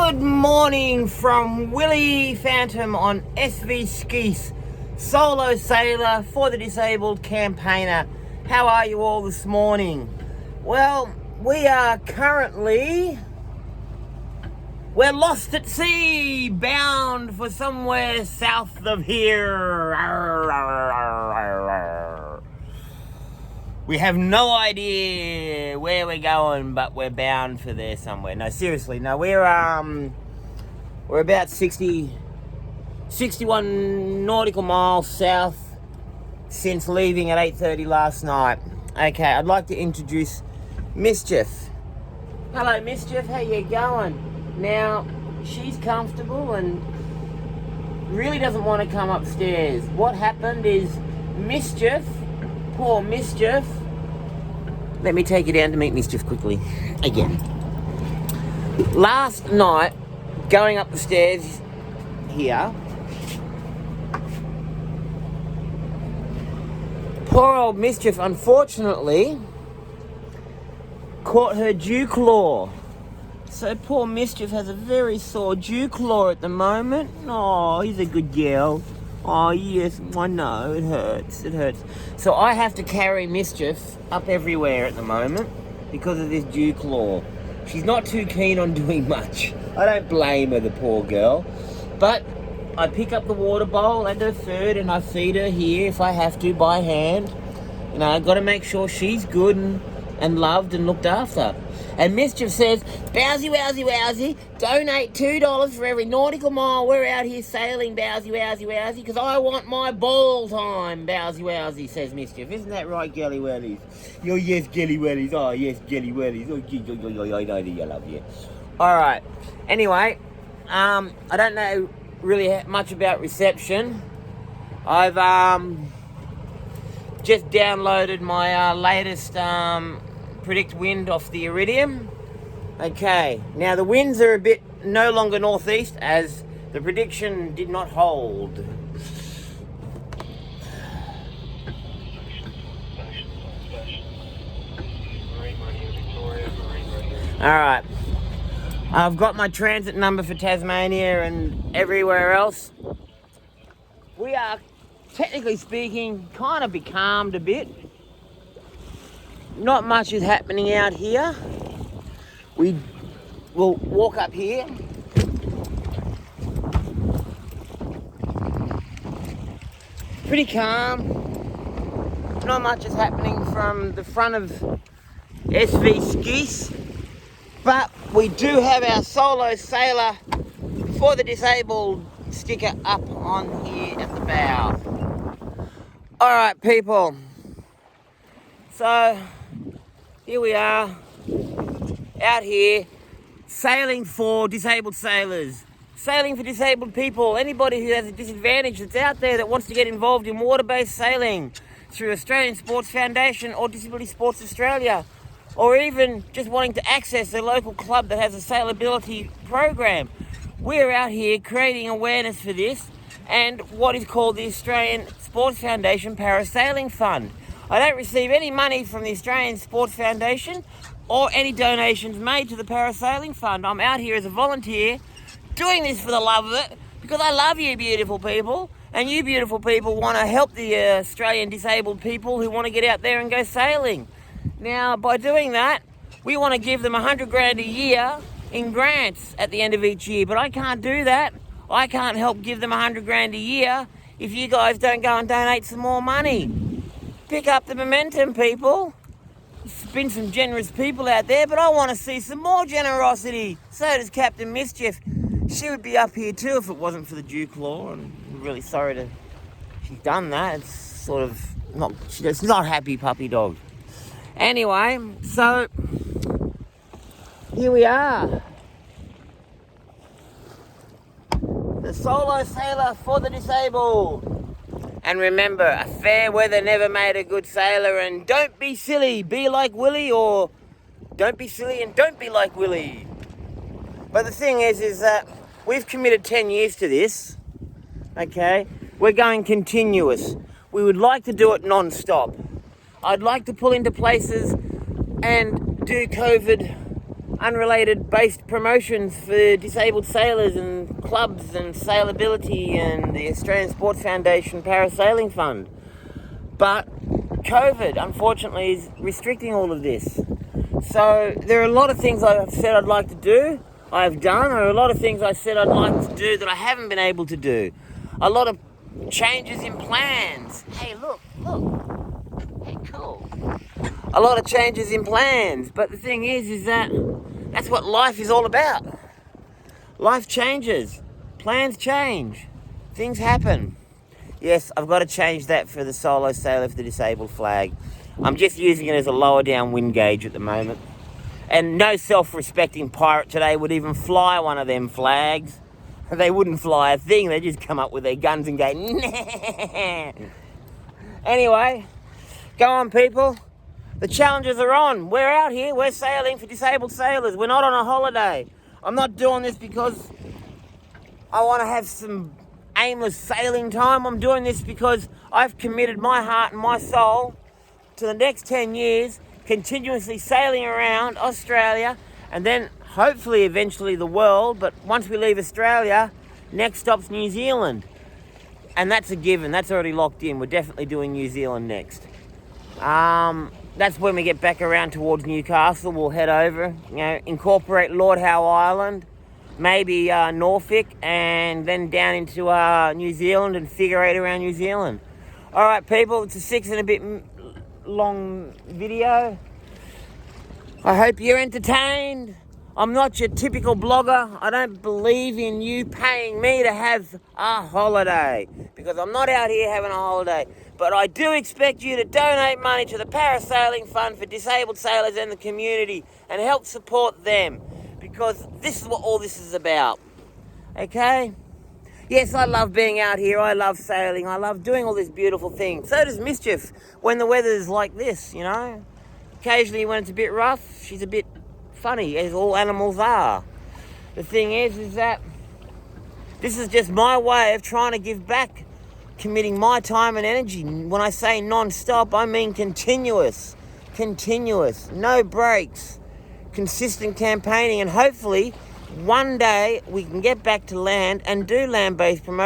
Good morning from Willie Phantom on SV Skis, solo sailor for the disabled campaigner. How are you all this morning? Well, we are currently, we're lost at sea, bound for somewhere south of here. We have no idea where we're going, but we're bound for there somewhere. No, seriously, no, we're about 61 nautical miles south since leaving at 8:30 last night. Okay, I'd like to introduce Mischief. Hello, Mischief, how you going? Now, she's comfortable and really doesn't want to come upstairs. What happened is Mischief, poor Mischief. Let me take you down to meet Mischief quickly. Again. Last night, going up the stairs here, poor old Mischief, unfortunately, caught her dew claw. So poor Mischief has a very sore dew claw at the moment. Oh, he's a good girl. Oh yes, I know, it hurts. So I have to carry Mischief up everywhere at the moment because of this dew claw. She's not too keen on doing much. I don't blame her, the poor girl. But I pick up the water bowl and her food and I feed her here if I have to by hand. You know, I've got to make sure she's good and loved and looked after. And Mischief says, Bowsy, wowsy, wowsy, donate $2 for every nautical mile we're out here sailing, Bowsy, wowsy, wowsy, because I want my ball time, Bowsy, wowsy, says Mischief. Isn't that right, Gelly Wellies? Oh, yes, Gelly Wellies. Oh, yes, Gelly Wellies. Oh, I know that you love you. All right. Anyway, I don't know really much about reception. I've just downloaded my latest predict wind off the Iridium. Okay, now the winds are a bit no longer northeast as the prediction did not hold. Alright, I've got my transit number for Tasmania and everywhere else. We are, technically speaking, kind of becalmed a bit. Not much is happening out here. We will walk up here. Pretty calm. Not much is happening from the front of SV Skis. But we do have our solo sailor for the disabled sticker up on here at the bow. Alright people. So here we are, out here, sailing for disabled sailors, sailing for disabled people, anybody who has a disadvantage that's out there that wants to get involved in water-based sailing through Australian Sports Foundation or Disability Sports Australia, or even just wanting to access a local club that has a sailability program. We're out here creating awareness for this and what is called the Australian Sports Foundation Parasailing Fund. I don't receive any money from the Australian Sports Foundation or any donations made to the Parasailing Fund. I'm out here as a volunteer doing this for the love of it because I love you beautiful people, and you beautiful people want to help the Australian disabled people who want to get out there and go sailing. Now, by doing that, we want to give them $100,000 a year in grants at the end of each year, but I can't do that. I can't help give them $100,000 a year if you guys don't go and donate some more money. Pick up the momentum, people. There's been some generous people out there, but I want to see some more generosity. So does Captain Mischief. She would be up here too if it wasn't for the dew claw, and I'm really sorry to she's done that. It's sort of not, she's not a happy puppy dog. Anyway, so here we are. The solo sailor for the disabled. And remember, a fair weather never made a good sailor, and don't be silly, be like Willie, or don't be silly and don't be like Willie. But the thing is that we've committed 10 years to this, okay? We're going continuous. We would like to do it non-stop. I'd like to pull into places and do COVID unrelated based promotions for disabled sailors and clubs and Sailability and the Australian Sports Foundation Parasailing Fund. But COVID, unfortunately, is restricting all of this. So there are a lot of things I've said I'd like to do, I've done. There are a lot of things I said I'd like to do that I haven't been able to do. A lot of changes in plans. Hey, look. Hey, cool. A lot of changes in plans. But the thing is that that's what life is all about. Life changes. Plans change. Things happen. Yes, I've got to change that for the solo sailor for the disabled flag. I'm just using it as a lower down wind gauge at the moment. And no self-respecting pirate today would even fly one of them flags. They wouldn't fly a thing. They'd just come up with their guns and go, nah. Anyway, go on, people. The challenges are on. We're out here. We're sailing for disabled sailors. We're not on a holiday. I'm not doing this because I want to have some aimless sailing time. I'm doing this because I've committed my heart and my soul to the next 10 years continuously sailing around Australia and then hopefully eventually the world. But once we leave Australia, next stop's New Zealand. And that's a given. That's already locked in. We're definitely doing New Zealand next. That's when we get back around towards Newcastle. We'll head over, incorporate Lord Howe Island, maybe Norfolk, and then down into New Zealand and figure eight around New Zealand. All right, people, it's a 6 and a bit long video. I hope you're entertained. I'm not your typical blogger. I don't believe in you paying me to have a holiday because I'm not out here having a holiday. But I do expect you to donate money to the Parasailing Fund for disabled sailors and the community and help support them because this is what all this is about. Okay? Yes, I love being out here. I love sailing. I love doing all these beautiful things. So does Mischief when the weather's like this, Occasionally when it's a bit rough, she's a bit funny, as all animals are. The thing is that this is just my way of trying to give back, committing my time and energy. When I say non-stop, I mean continuous, no breaks, consistent campaigning, and hopefully one day we can get back to land and do land-based promotion.